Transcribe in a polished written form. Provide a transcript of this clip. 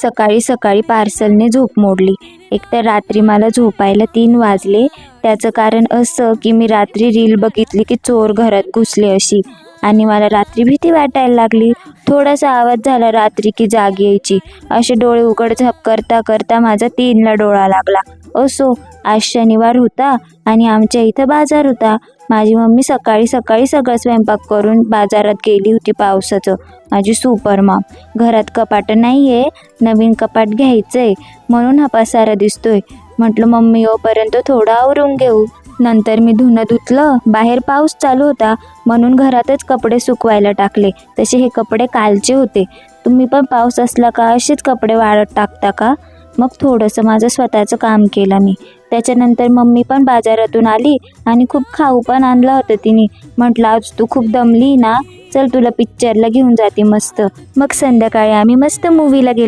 सकाळी सकाळी पार्सलने झोप मोडली. एकतर रात्री मला झोपायला 3 वाजले. त्याचं कारण असं की मी रात्री रील बघितली की चोर घरात घुसले अशी, आणि मला रात्री भीती वाटायला लागली. थोडासा आवाज झाला रात्री की जाग यायची. असे डोळे उघडझाप करता करता माझा 3ला डोळा लागला. असो, आज शनिवार होता आणि आमच्या इथं बाजार होता. माझी मम्मी सकाळी सकाळी सगळं स्वयंपाक करून बाजारात गेली होती. पावसाचं माझी सुपर मॉम. घरात कपाट नाही आहे, नवीन कपाट घ्यायचं आहे म्हणून हा पसारा दिसतोय. म्हटलं मम्मी येईपर्यंत थोडं आवरून घेऊ. नंतर मी धुणं धुतलं. बाहेर पाऊस चालू होता म्हणून घरातच कपडे सुकवायला टाकले. तसे हे कपडे कालचे होते. तुम्ही पण पाऊस असला का असेच कपडे वाळत टाकता का? मग थोडंसं माझं स्वतःचं काम केलं मी. त्याच्यानंतर मम्मी पण बाजारातून आली आणि खूप खाऊ पण आणला होता तिने. म्हटलं आज तू खूप दमली ना, चल तुला पिक्चरला घेऊन जाते मस्त. मग संध्याकाळी आम्ही मस्त मूवीला गेलो.